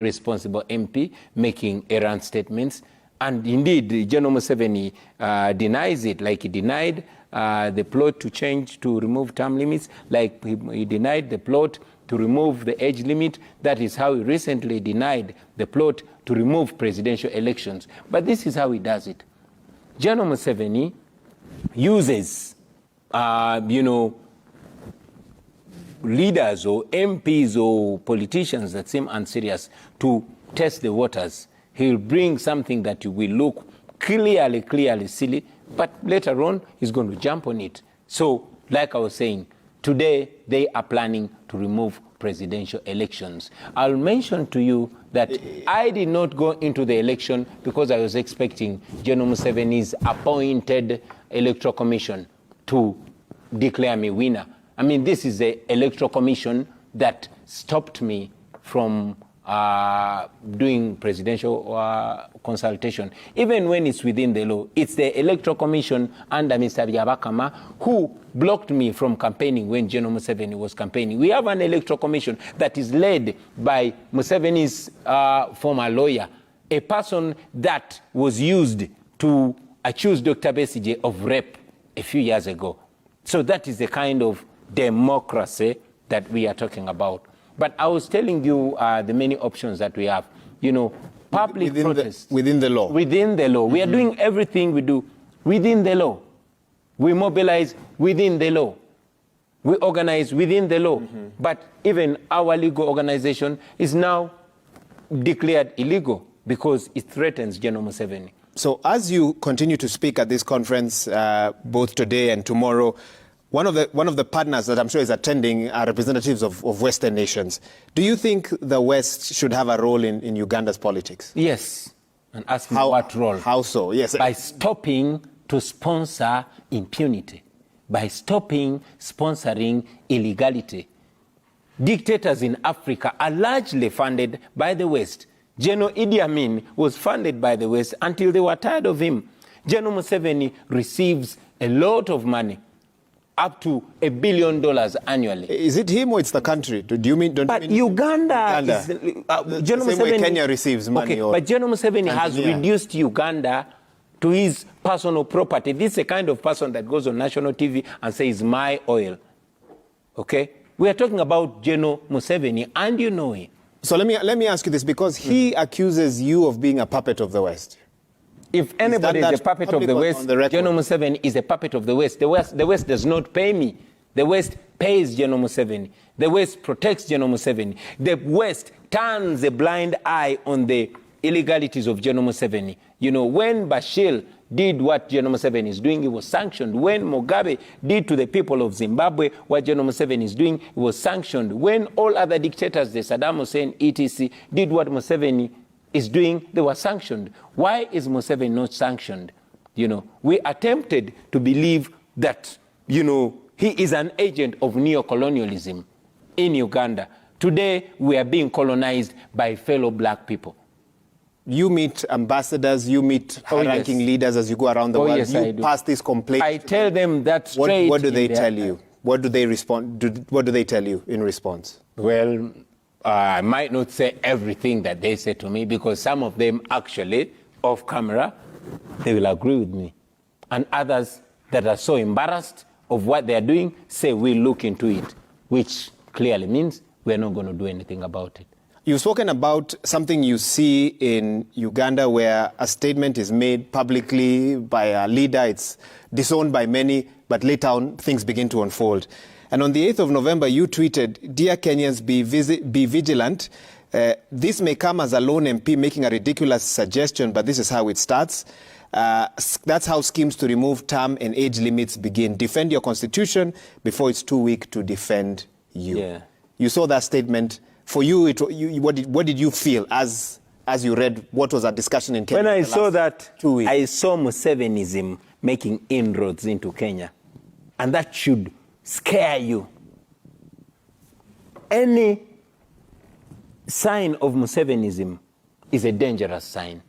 responsible MP making errant statements. And indeed, General Museveni denies it, like he denied the plot to change, to remove term limits, like he denied the plot to remove the age limit. That is how he recently denied the plot to remove presidential elections. But this is how he does it. General Museveni uses, leaders or MPs or politicians that seem unserious to test the waters. He'll bring something that will look clearly silly, but later on he's going to jump on it. So, like I was saying, today they are planning to remove presidential elections. I'll mention to you that I did not go into the election because I was expecting General Museveni's appointed electoral commission to declare me winner. I mean, this is the electoral commission that stopped me from doing presidential consultation. Even when it's within the law, it's the electoral commission under Mr. Byabakama who blocked me from campaigning when General Museveni was campaigning. We have an electoral commission that is led by Museveni's former lawyer, a person that was used to accuse Dr. Besigye of rape a few years ago. So that is the kind of democracy that we are talking about. But I was telling you the many options that we have. Public protests. Within the law. Within the law. Mm-hmm. We are doing everything we do within the law. We mobilize within the law. We organize within the law. Mm-hmm. But even our legal organization is now declared illegal because it threatens General Museveni. So as you continue to speak at this conference, both today and tomorrow, one of the partners that I'm sure is attending are representatives of Western nations. Do you think the West should have a role in Uganda's politics? Yes. And ask me what role? How so? Yes. By stopping to sponsor impunity. By stopping sponsoring illegality. Dictators in Africa are largely funded by the West. General Idi Amin was funded by the West until they were tired of him. General Museveni receives a lot of money, up to $1 billion annually. Is it him or it's the country? Do you mean? But Uganda is General Museveni. Kenya receives money. Okay, but General Museveni has reduced Uganda to his personal property. This is a kind of person that goes on national TV and says, "My oil." Okay, we are talking about General Museveni, and you know him. So let me ask you this, because he accuses you of being a puppet of the West. If anybody is a puppet of the West, General Museveni is a puppet of the West. The West does not pay me. The West pays General Museveni. The West protects General Museveni. The West turns a blind eye on the illegalities of General Museveni. When Bashir did what General Museveni is doing, he was sanctioned. When Mugabe did to the people of Zimbabwe what General Museveni is doing, he was sanctioned. When all other dictators, the Saddam Hussein, etc., did what Museveni is doing, they were sanctioned. Why is Museveni not sanctioned? We attempted to believe that, he is an agent of neocolonialism in Uganda. Today, we are being colonized by fellow black people. You meet ambassadors, you meet high-ranking leaders as you go around the world. Yes, you pass these complaints. I tell them that straight. What do they tell you? What do they respond? What do they tell you in response? Well, I might not say everything that they say to me, because some of them actually, off camera, they will agree with me. And others that are so embarrassed of what they are doing say we'll look into it, which clearly means we're not going to do anything about it. You've spoken about something you see in Uganda where a statement is made publicly by a leader, it's disowned by many, but later on things begin to unfold. And on the 8th of November, you tweeted, "Dear Kenyans, be vigilant. This may come as a lone MP making a ridiculous suggestion, but this is how it starts. That's how schemes to remove term and age limits begin. Defend your constitution before it's too weak to defend you." Yeah. You saw that statement. For you, what did you feel as you read what was a discussion in Kenya? When I saw that, I saw Musevenism making inroads into Kenya. And that should scare you. Any sign of Musevenism is a dangerous sign.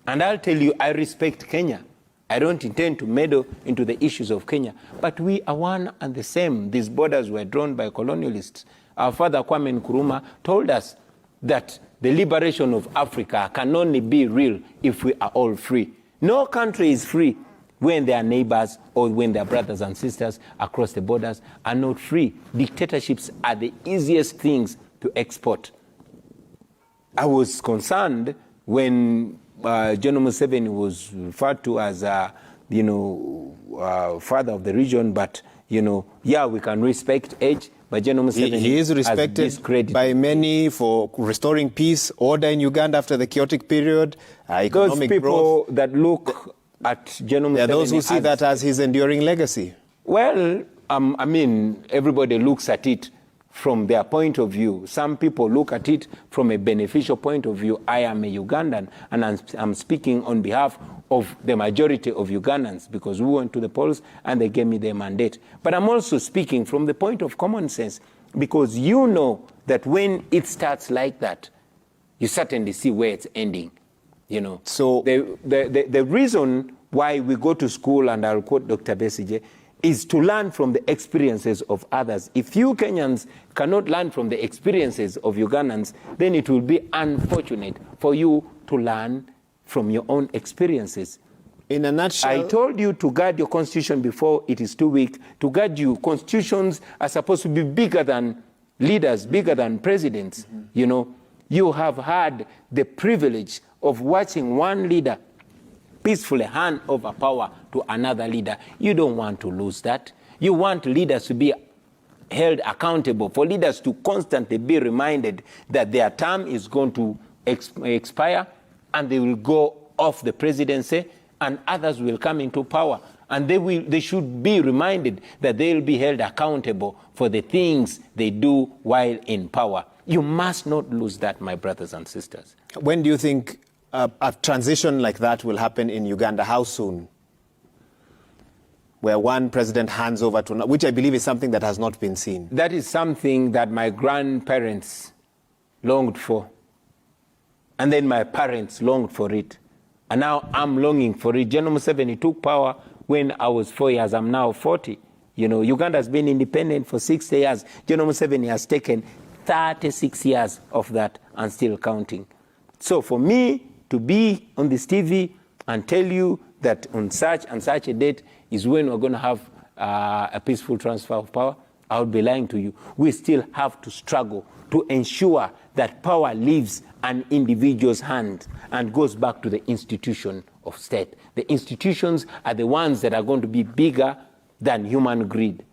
And I'll tell you, I respect Kenya. I don't intend to meddle into the issues of Kenya. But we are one and the same. These borders were drawn by colonialists. Our father, Kwame Nkrumah, told us that the liberation of Africa can only be real if we are all free. No country is free when their neighbors or when their brothers and sisters across the borders are not free. Dictatorships are the easiest things to export. I was concerned when General Museveni was referred to as, father of the region, but, yeah, we can respect age, but General Museveni he is respected by many for restoring peace, order in Uganda after the chaotic period, economic growth. Those people that look at General Museveni, there are those who see that as his enduring legacy. Well, everybody looks at it from their point of view. Some people look at it from a beneficial point of view. I am a Ugandan, and I'm speaking on behalf of the majority of Ugandans because we went to the polls and they gave me their mandate. But I'm also speaking from the point of common sense because you know that when it starts like that, you certainly see where it's ending. So the reason why we go to school, and I'll quote Dr. Besigye, is to learn from the experiences of others. If you Kenyans cannot learn from the experiences of Ugandans, then it will be unfortunate for you to learn from your own experiences. In a nutshell, I told you to guard your constitution before it is too weak. To guard you, constitutions are supposed to be bigger than leaders, bigger than presidents. You have had the privilege of watching one leader peacefully hand over power to another leader. You don't want to lose that. You want leaders to be held accountable, for leaders to constantly be reminded that their term is going to expire and they will go off the presidency and others will come into power. And they should be reminded that they will be held accountable for the things they do while in power. You must not lose that, my brothers and sisters. When do you think a transition like that will happen in Uganda? How soon? Where one president hands over to another, which I believe is something that has not been seen. That is something that my grandparents longed for. And then my parents longed for it. And now I'm longing for it. General Museveni took power when I was 4 years. I'm now 40. Uganda has been independent for 60 years. General Museveni has taken 36 years of that and still counting. So for me to be on this TV and tell you that on such and such a date is when we're going to have a peaceful transfer of power, I would be lying to you. We still have to struggle to ensure that power leaves an individual's hand and goes back to the institution of state. The institutions are the ones that are going to be bigger than human greed.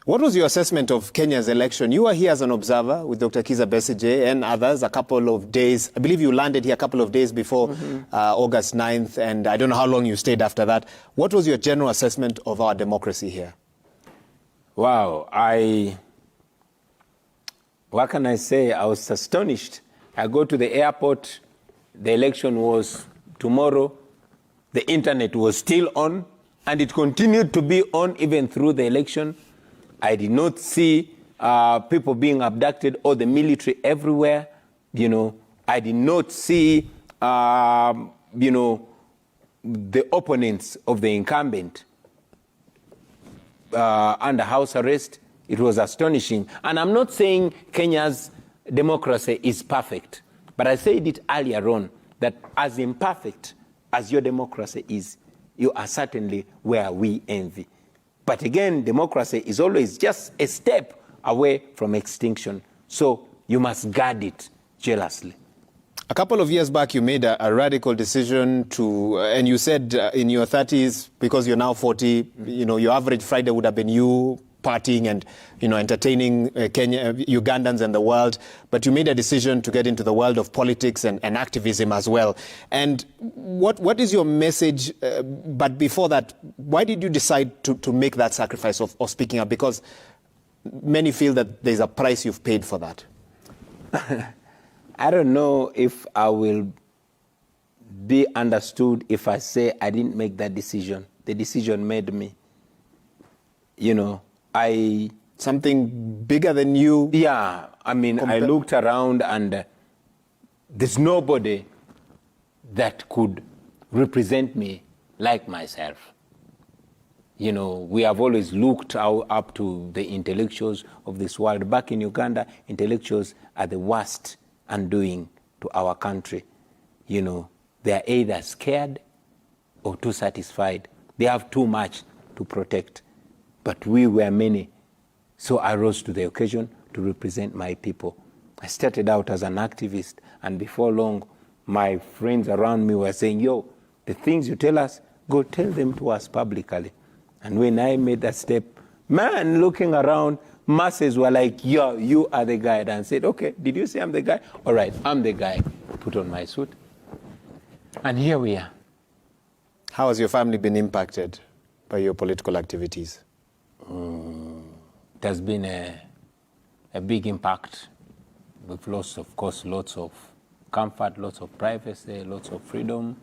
What was your assessment of Kenya's election? You were here as an observer with Dr. Kizza Besigye and others a couple of days. I believe you landed here a couple of days before August 9th, and I don't know how long you stayed after that. What was your general assessment of our democracy here? Wow, what can I say? I was astonished. I go to the airport, the election was tomorrow, the internet was still on, and it continued to be on even through the election. I did not see people being abducted or the military everywhere. I did not see, the opponents of the incumbent under house arrest. It was astonishing. And I'm not saying Kenya's democracy is perfect, but I said it earlier on that as imperfect as your democracy is, you are certainly where we envy. But again, democracy is always just a step away from extinction. So you must guard it jealously. A couple of years back, you made a radical decision to, and you said in your 30s, because you're now 40, your average Friday would have been you partying and, entertaining Ugandans and the world. But you made a decision to get into the world of politics and activism as well. And what is your message? But before that, why did you decide to make that sacrifice of speaking up? Because many feel that there's a price you've paid for that. I don't know if I will be understood if I say I didn't make that decision. The decision made me. Something bigger than you? Yeah, I looked around and there's nobody that could represent me like myself. We have always looked up to the intellectuals of this world. Back in Uganda, intellectuals are the worst undoing to our country, you know, they are either scared or too satisfied. They have too much to protect. But we were many. So I rose to the occasion to represent my people. I started out as an activist, and before long, my friends around me were saying, yo, the things you tell us, go tell them to us publicly. And when I made that step, man, looking around, masses were like, yo, you are the guy. And I said, okay, did you say I'm the guy? All right, I'm the guy. Put on my suit. And here we are. How has your family been impacted by your political activities? It has been a big impact. We've lost, of course, lots of comfort, lots of privacy, lots of freedom.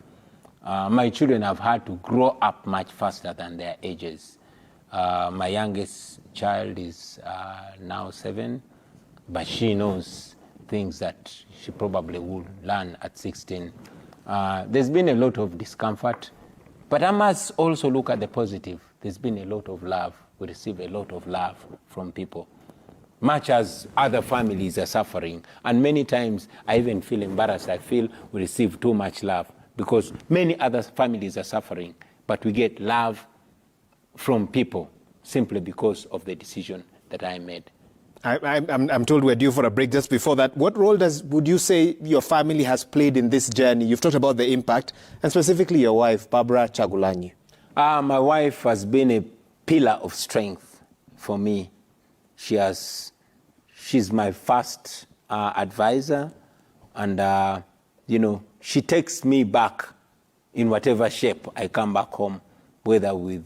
My children have had to grow up much faster than their ages. My youngest child is now 7, but she knows things that she probably will learn at 16. There's been a lot of discomfort, but I must also look at the positive. There's been a lot of love. We receive a lot of love from people, much as other families are suffering. And many times I even feel embarrassed. I feel we receive too much love because many other families are suffering, but we get love from people simply because of the decision that I made. I'm told we're due for a break. Just before that, what role would you say your family has played in this journey? You've talked about the impact, and specifically your wife, Barbara Kyagulanyi. My wife has been a pillar of strength for me. She's my first advisor, and you know, she takes me back in whatever shape I come back home, whether with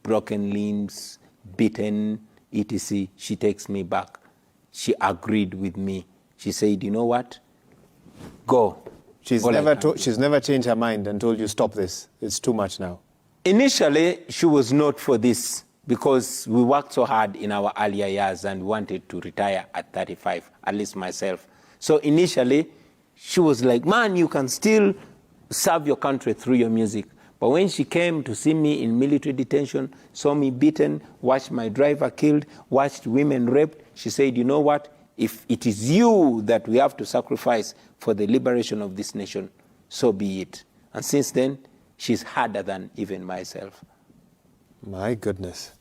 broken limbs, beaten, etc. She takes me back. She agreed with me. She said, you know what? Go. She's never changed her mind and told you, stop this. It's too much now. Initially, she was not for this because we worked so hard in our earlier years and wanted to retire at 35, at least myself. So initially, she was like, man, you can still serve your country through your music. But when she came to see me in military detention, saw me beaten, watched my driver killed, watched women raped, she said, you know what? If it is you that we have to sacrifice for the liberation of this nation, so be it. And since then, she's harder than even myself. My goodness.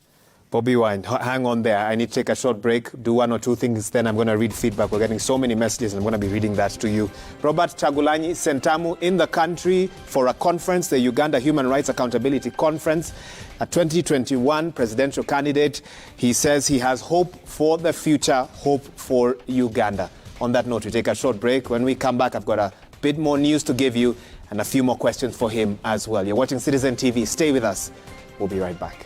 Bobiwine, hang on there. I need to take a short break, do one or two things, then I'm going to read feedback. We're getting so many messages, and I'm going to be reading that to you. Robert Kyagulanyi Sentamu in the country for a conference, the Uganda Human Rights Accountability Conference, a 2021 presidential candidate. He says he has hope for the future, hope for Uganda. On that note, we take a short break. When we come back, I've got a bit more news to give you and a few more questions for him as well. You're watching Citizen TV. Stay with us. We'll be right back.